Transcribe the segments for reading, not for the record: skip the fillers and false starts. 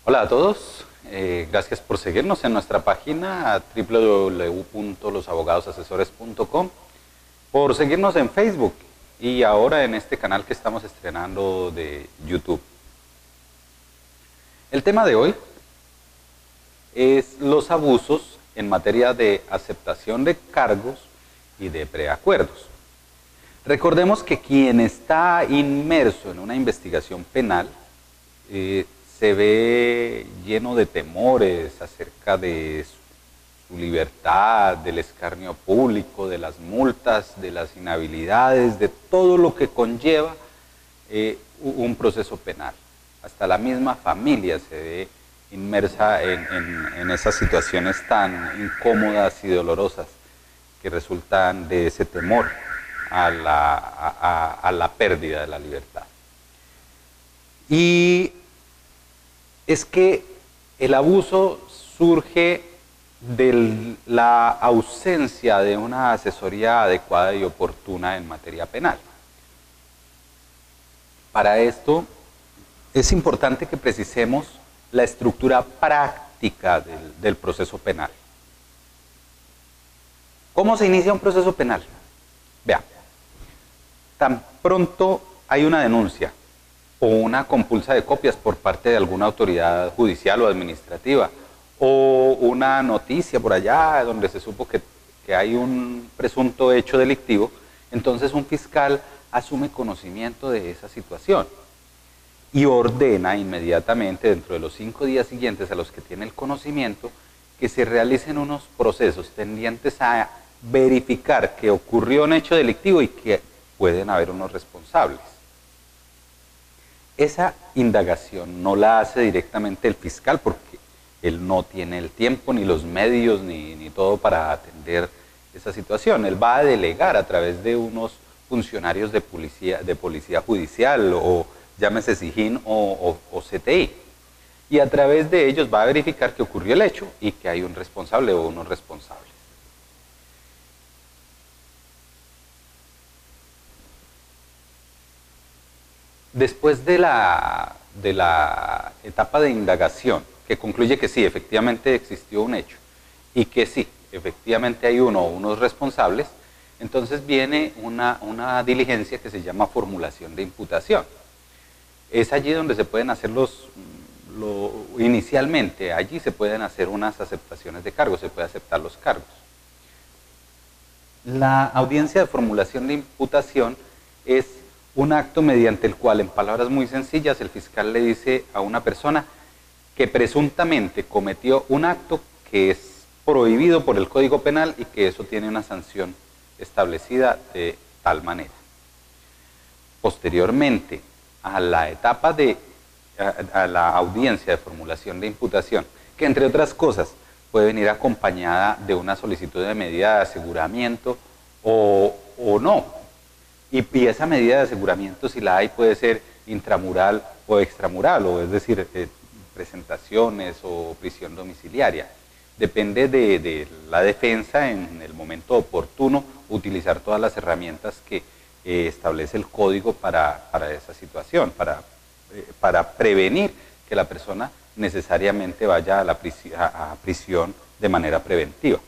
Hola a todos, gracias por seguirnos en nuestra página www.losabogadosasesores.com, por seguirnos en Facebook y ahora en este canal que estamos estrenando de YouTube. El tema de hoy es los abusos en materia de aceptación de cargos y de preacuerdos. Recordemos que quien está inmerso en una investigación penal se ve lleno de temores acerca de su libertad, del escarnio público, de las multas, de las inhabilidades, de todo lo que conlleva un proceso penal. Hasta la misma familia se ve inmersa en esas situaciones tan incómodas y dolorosas que resultan de ese temor a la pérdida de la libertad. Y es que el abuso surge de la ausencia de una asesoría adecuada y oportuna en materia penal. Para esto es importante que precisemos la estructura práctica del proceso penal. ¿Cómo se inicia un proceso penal? Vean, tan pronto hay una denuncia o una compulsa de copias por parte de alguna autoridad judicial o administrativa, o una noticia por allá donde se supo que hay un presunto hecho delictivo, entonces un fiscal asume conocimiento de esa situación y ordena inmediatamente, dentro de los 5 días siguientes a los que tiene el conocimiento, que se realicen unos procesos tendientes a verificar que ocurrió un hecho delictivo y que pueden haber unos responsables. Esa indagación no la hace directamente el fiscal porque él no tiene el tiempo, ni los medios, ni todo para atender esa situación. Él va a delegar a través de unos funcionarios de policía judicial, o llámese SIJIN o CTI. Y a través de ellos va a verificar que ocurrió el hecho y que hay un responsable o unos responsables. Después de la etapa de indagación, que concluye que sí, efectivamente existió un hecho, y que sí, efectivamente hay uno o unos responsables, entonces viene una diligencia que se llama formulación de imputación. Es allí donde se pueden hacer inicialmente, allí se pueden hacer unas aceptaciones de cargos, se puede aceptar los cargos. La audiencia de formulación de imputación es un acto mediante el cual, en palabras muy sencillas, el fiscal le dice a una persona que presuntamente cometió un acto que es prohibido por el Código Penal y que eso tiene una sanción establecida de tal manera. Posteriormente, a la etapa a la audiencia de formulación de imputación, que entre otras cosas puede venir acompañada de una solicitud de medida de aseguramiento o no. Y esa medida de aseguramiento, si la hay, puede ser intramural o extramural, o es decir, presentaciones o prisión domiciliaria. Depende de la defensa, en el momento oportuno, utilizar todas las herramientas que establece el código para esa situación, para prevenir que la persona necesariamente vaya a prisión de manera preventiva.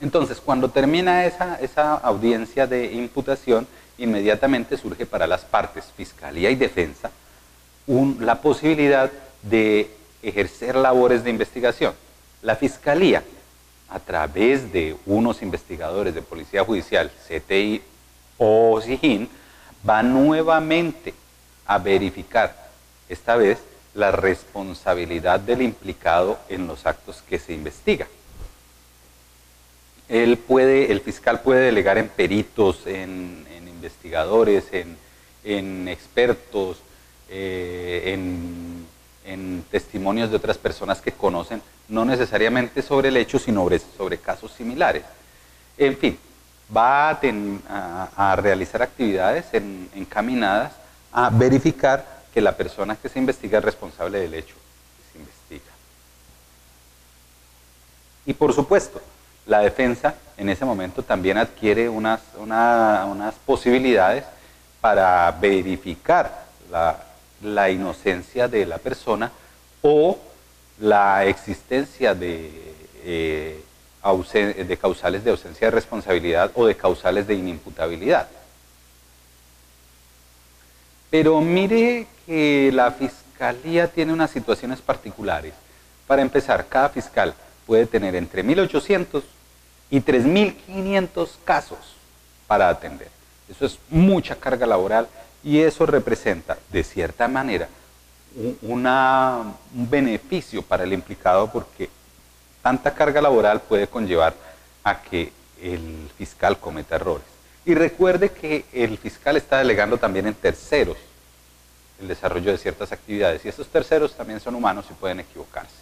Entonces, cuando termina esa audiencia de imputación, inmediatamente surge para las partes, fiscalía y defensa, la posibilidad de ejercer labores de investigación. La fiscalía, a través de unos investigadores de policía judicial, CTI o SIJIN, va nuevamente a verificar, esta vez, la responsabilidad del implicado en los actos que se investigan. El fiscal puede delegar en peritos, en investigadores, en expertos, en testimonios de otras personas que conocen, no necesariamente sobre el hecho, sino sobre casos similares. En fin, va a realizar actividades encaminadas a verificar que la persona que se investiga es responsable del hecho que se investiga. Y por supuesto, la defensa en ese momento también adquiere unas posibilidades para verificar la inocencia de la persona o la existencia de causales de ausencia de responsabilidad o de causales de inimputabilidad. Pero mire que la Fiscalía tiene unas situaciones particulares. Para empezar, cada fiscal puede tener entre 1.800 y 3.500 casos para atender. Eso es mucha carga laboral y eso representa, de cierta manera, un beneficio para el implicado, porque tanta carga laboral puede conllevar a que el fiscal cometa errores. Y recuerde que el fiscal está delegando también en terceros el desarrollo de ciertas actividades, y esos terceros también son humanos y pueden equivocarse.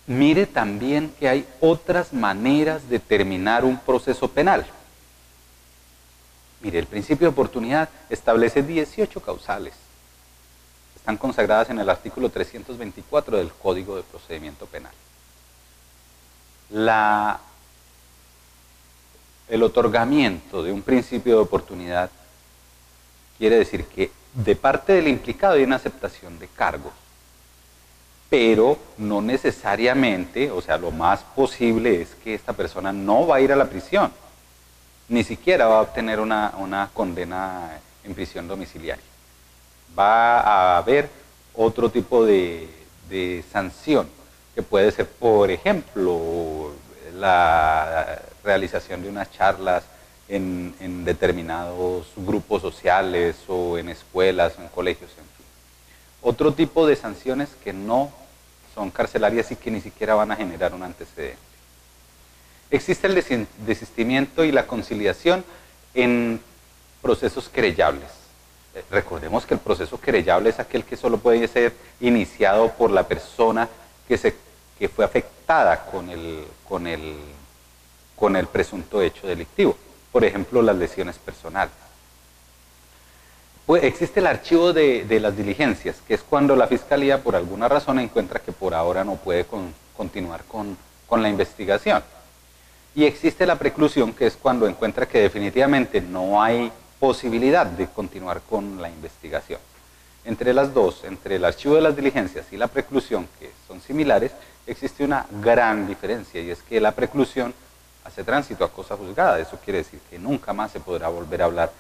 Mire también que hay otras maneras de terminar un proceso penal. Mire, el principio de oportunidad establece 18 causales. Están consagradas en el artículo 324 del Código de Procedimiento Penal. El otorgamiento de un principio de oportunidad quiere decir que de parte del implicado hay una aceptación de cargos, pero no necesariamente, o sea, lo más posible es que esta persona no va a ir a la prisión, ni siquiera va a obtener una condena en prisión domiciliaria. Va a haber otro tipo de sanción, que puede ser, por ejemplo, la realización de unas charlas en determinados grupos sociales o en escuelas o en colegios, en fin. Otro tipo de sanciones que no son carcelarias y que ni siquiera van a generar un antecedente. Existe el desistimiento y la conciliación en procesos querellables. Recordemos que el proceso querellable es aquel que solo puede ser iniciado por la persona que fue afectada con el presunto hecho delictivo. Por ejemplo, las lesiones personales. Pues existe el archivo de las diligencias, que es cuando la Fiscalía por alguna razón encuentra que por ahora no puede continuar con la investigación. Y existe la preclusión, que es cuando encuentra que definitivamente no hay posibilidad de continuar con la investigación. Entre las dos, entre el archivo de las diligencias y la preclusión, que son similares, existe una gran diferencia, y es que la preclusión hace tránsito a cosa juzgada. Eso quiere decir que nunca más se podrá volver a hablar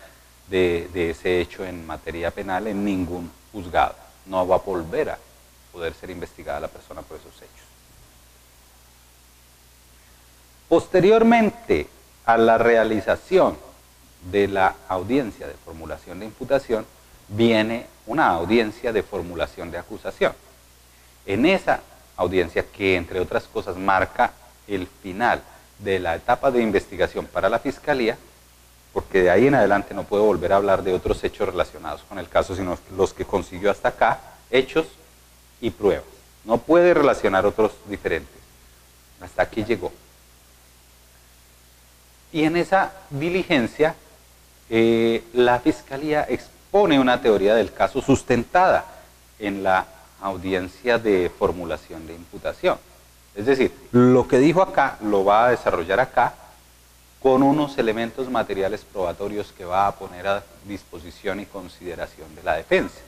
de ese hecho en materia penal en ningún juzgado. No va a volver a poder ser investigada la persona por esos hechos. Posteriormente a la realización de la audiencia de formulación de imputación, viene una audiencia de formulación de acusación. En esa audiencia, que entre otras cosas marca el final de la etapa de investigación para la Fiscalía, porque de ahí en adelante no puede volver a hablar de otros hechos relacionados con el caso, sino los que consiguió hasta acá, hechos y pruebas. No puede relacionar otros diferentes. Hasta aquí llegó. Y en esa diligencia, la Fiscalía expone una teoría del caso sustentada en la audiencia de formulación de imputación. Es decir, lo que dijo acá lo va a desarrollar acá con unos elementos materiales probatorios que va a poner a disposición y consideración de la defensa.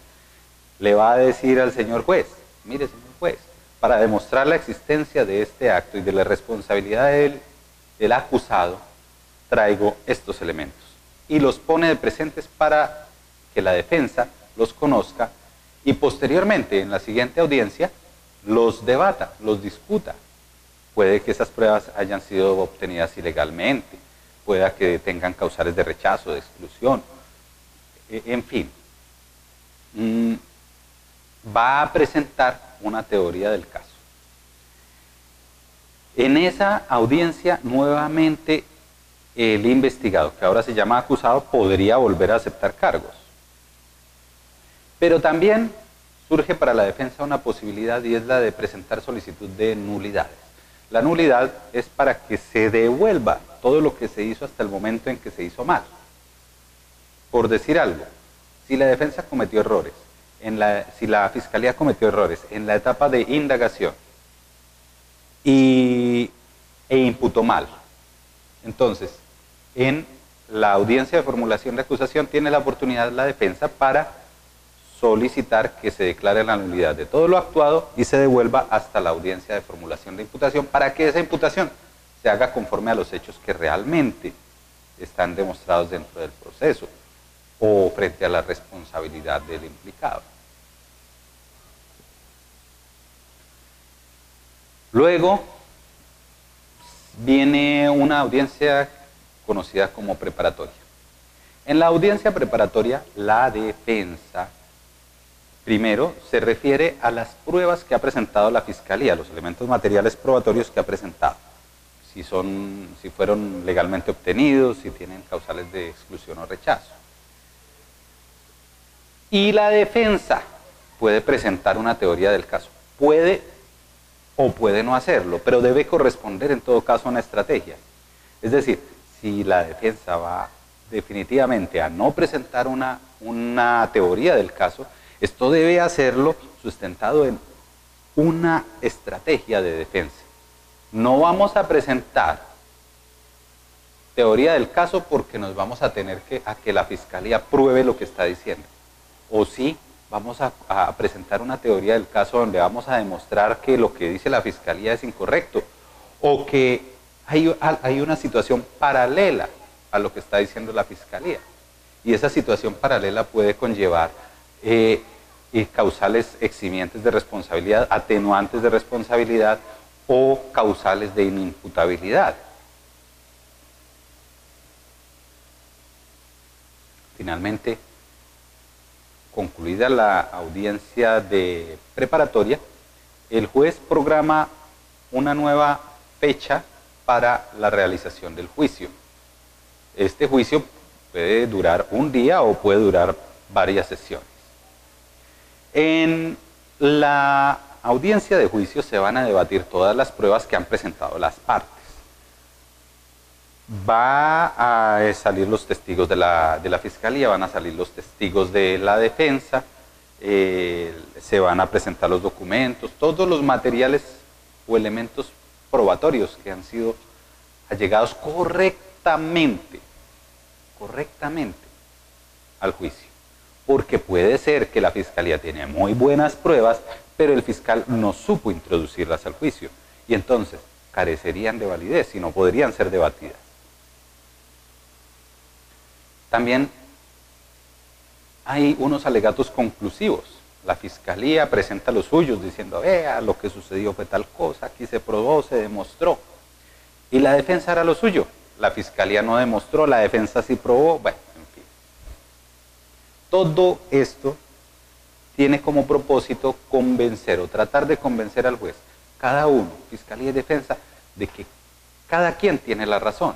Le va a decir al señor juez: mire, señor juez, para demostrar la existencia de este acto y de la responsabilidad del acusado, traigo estos elementos. Y los pone de presentes para que la defensa los conozca y posteriormente, en la siguiente audiencia, los debata, los discuta. Puede que esas pruebas hayan sido obtenidas ilegalmente, pueda que tengan causales de rechazo, de exclusión, en fin. Va a presentar una teoría del caso. En esa audiencia, nuevamente, el investigado, que ahora se llama acusado, podría volver a aceptar cargos. Pero también surge para la defensa una posibilidad, y es la de presentar solicitud de nulidades. La nulidad es para que se devuelva todo lo que se hizo hasta el momento en que se hizo mal. Por decir algo, si la defensa cometió errores, si la Fiscalía cometió errores en la etapa de indagación e imputó mal, entonces en la audiencia de formulación de acusación tiene la oportunidad la defensa para solicitar que se declare la nulidad de todo lo actuado y se devuelva hasta la audiencia de formulación de imputación para que esa imputación se haga conforme a los hechos que realmente están demostrados dentro del proceso o frente a la responsabilidad del implicado. Luego viene una audiencia conocida como preparatoria. En la audiencia preparatoria, la defensa primero se refiere a las pruebas que ha presentado la Fiscalía, los elementos materiales probatorios que ha presentado, si fueron legalmente obtenidos, si tienen causales de exclusión o rechazo. Y la defensa puede presentar una teoría del caso, puede o puede no hacerlo, pero debe corresponder en todo caso a una estrategia. Es decir, si la defensa va definitivamente a no presentar una teoría del caso, esto debe hacerlo sustentado en una estrategia de defensa. No vamos a presentar teoría del caso porque nos vamos a tener a que la Fiscalía pruebe lo que está diciendo. O sí, vamos a presentar una teoría del caso donde vamos a demostrar que lo que dice la Fiscalía es incorrecto o que hay una situación paralela a lo que está diciendo la Fiscalía. Y esa situación paralela puede conllevar causales eximientes de responsabilidad, atenuantes de responsabilidad o causales de inimputabilidad. Finalmente, concluida la audiencia de preparatoria, el juez programa una nueva fecha para la realización del juicio. Este juicio puede durar un día o puede durar varias sesiones. En la audiencia de juicio se van a debatir todas las pruebas que han presentado las partes. Va a salir los testigos de la Fiscalía, van a salir los testigos de la defensa, se van a presentar los documentos, todos los materiales o elementos probatorios que han sido allegados correctamente al juicio. Porque puede ser que la Fiscalía tiene muy buenas pruebas, pero el fiscal no supo introducirlas al juicio. Y entonces carecerían de validez y no podrían ser debatidas. También hay unos alegatos conclusivos. La Fiscalía presenta los suyos diciendo, vea, lo que sucedió fue tal cosa, aquí se probó, se demostró. Y la defensa hará lo suyo. La Fiscalía no demostró, la defensa sí probó, bueno, en fin. Todo esto tiene como propósito convencer o tratar de convencer al juez, cada uno, Fiscalía y defensa, de que cada quien tiene la razón,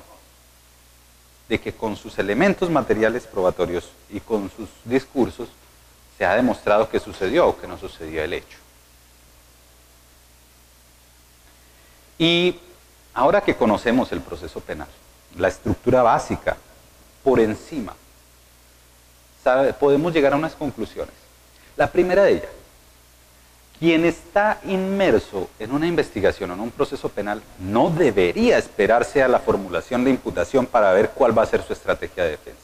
de que con sus elementos materiales probatorios y con sus discursos se ha demostrado que sucedió o que no sucedió el hecho. Y ahora que conocemos el proceso penal, la estructura básica, por encima, podemos llegar a unas conclusiones. La primera de ellas, quien está inmerso en una investigación o en un proceso penal no debería esperarse a la formulación de imputación para ver cuál va a ser su estrategia de defensa.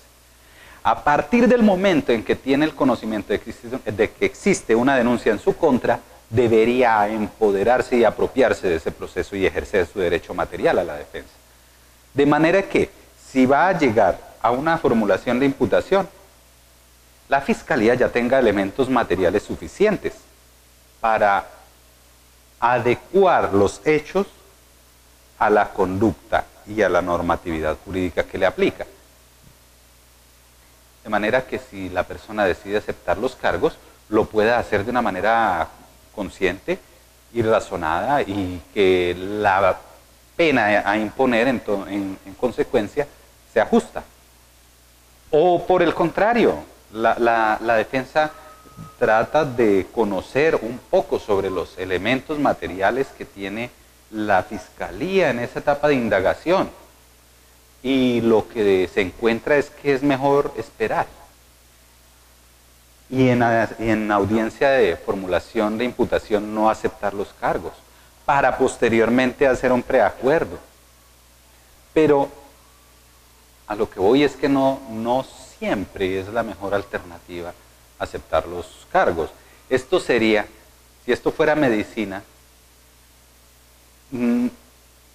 A partir del momento en que tiene el conocimiento de que existe una denuncia en su contra, debería empoderarse y apropiarse de ese proceso y ejercer su derecho material a la defensa. De manera que, si va a llegar a una formulación de imputación, la Fiscalía ya tenga elementos materiales suficientes para adecuar los hechos a la conducta y a la normatividad jurídica que le aplica. De manera que si la persona decide aceptar los cargos, lo pueda hacer de una manera consciente y razonada y que la pena a imponer en consecuencia sea justa. O por el contrario, la defensa trata de conocer un poco sobre los elementos materiales que tiene la Fiscalía en esa etapa de indagación. Y lo que se encuentra es que es mejor esperar. Y en audiencia de formulación de imputación no aceptar los cargos, para posteriormente hacer un preacuerdo. Pero A lo que voy es que no siempre es la mejor alternativa aceptar los cargos. Esto sería, si esto fuera medicina,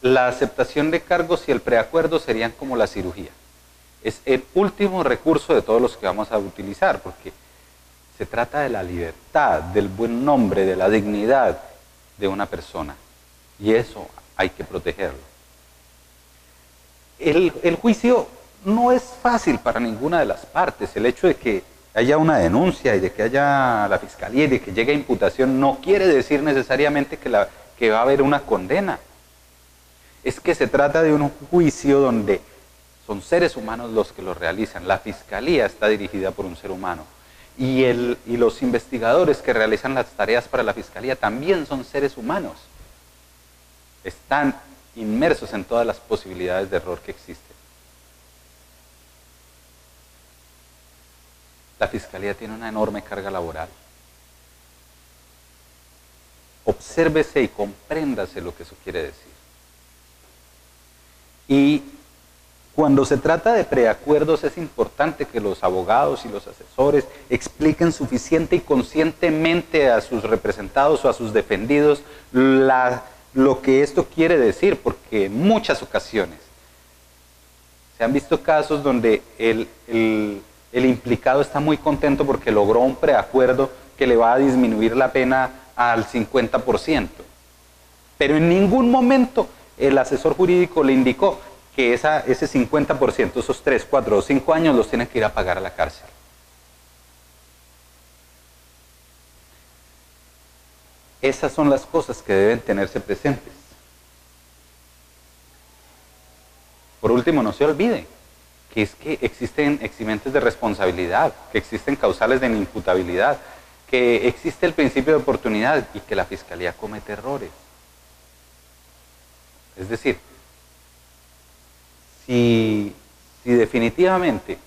la aceptación de cargos y el preacuerdo serían como la cirugía. Es el último recurso de todos los que vamos a utilizar, porque se trata de la libertad, del buen nombre, de la dignidad de una persona. Y eso hay que protegerlo. El juicio no es fácil para ninguna de las partes. El hecho de que haya una denuncia y de que haya la fiscalía y de que llegue a imputación no quiere decir necesariamente que va a haber una condena. Es que se trata de un juicio donde son seres humanos los que lo realizan. La fiscalía está dirigida por un ser humano. Y los investigadores que realizan las tareas para la fiscalía también son seres humanos. Están inmersos en todas las posibilidades de error que existen. La fiscalía tiene una enorme carga laboral. Obsérvese y compréndase lo que eso quiere decir. Y cuando se trata de preacuerdos es importante que los abogados y los asesores expliquen suficiente y conscientemente a sus representados o a sus defendidos lo que esto quiere decir, porque en muchas ocasiones se han visto casos donde el implicado está muy contento porque logró un preacuerdo que le va a disminuir la pena al 50%, pero en ningún momento el asesor jurídico le indicó que ese 50%, esos 3, 4 o 5 años los tiene que ir a pagar a la cárcel. Esas son las cosas que deben tenerse presentes. Por último, no se olvide que es que existen eximentes de responsabilidad, que existen causales de inimputabilidad, que existe el principio de oportunidad y que la fiscalía comete errores. Es decir, si definitivamente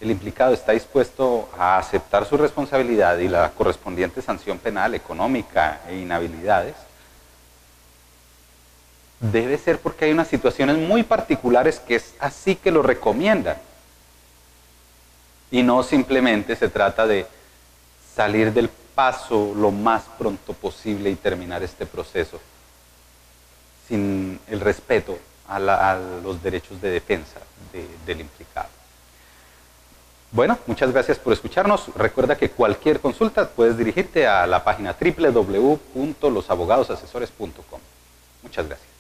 el implicado está dispuesto a aceptar su responsabilidad y la correspondiente sanción penal, económica e inhabilidades, debe ser porque hay unas situaciones muy particulares que es así que lo recomiendan. Y no simplemente se trata de salir del paso lo más pronto posible y terminar este proceso sin el respeto a los derechos de defensa del implicado. Bueno, muchas gracias por escucharnos. Recuerda que cualquier consulta puedes dirigirte a la página www.losabogadosasesores.com. Muchas gracias.